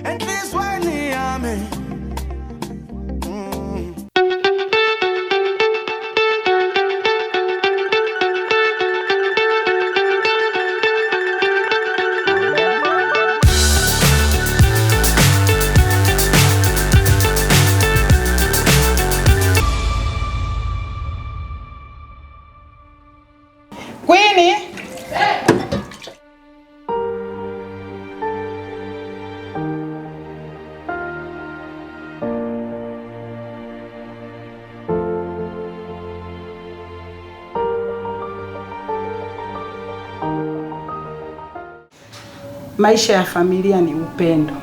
at least when he ame. Queenie? Maisha ya familia ni upendo.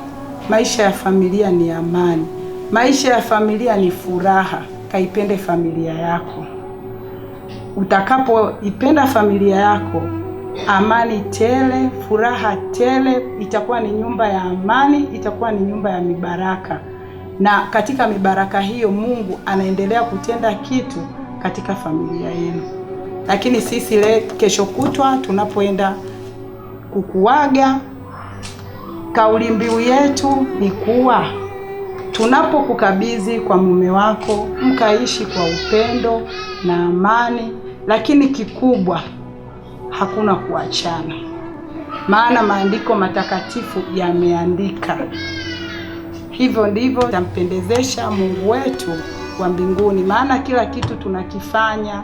Maisha ya familia ni amani. Maisha ya familia ni furaha. Kaipende familia yako. Utakapoipenda familia yako, amani tele, furaha tele, itakuwa ni nyumba ya amani, itakuwa ni nyumba ya mibaraka. Na katika mibaraka hiyo Mungu anaendelea kutenda kitu katika familia yenu. Lakini sisi kesho kutwa tunapoenda kukuaga, kauli mbiu yetu ni kuwa tunapokukabidhi kwa mume wako, mkaishi kwa upendo na amani, lakini kikubwa hakuna kuachana. Maana maandiko matakatifu yameandika. Hivyo ndivyo tampendezesha Mungu wetu wa mbinguni, maana kila kitu tunakifanya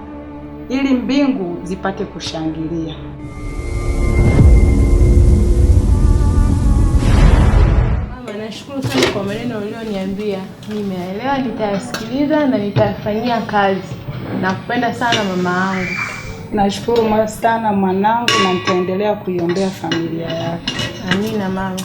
ili mbingu zipate kushangilia. Nashukuru sana kwa maneno ulioniambia. Nimeelewa, nitayasikiliza na nitafanyia kazi. Nakupenda sana mama yangu. Nashukuru sana mwanangu, na nitaendelea kuiombea familia yako. Amina mama.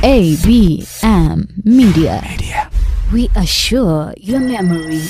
ABM Media. We assure your memory.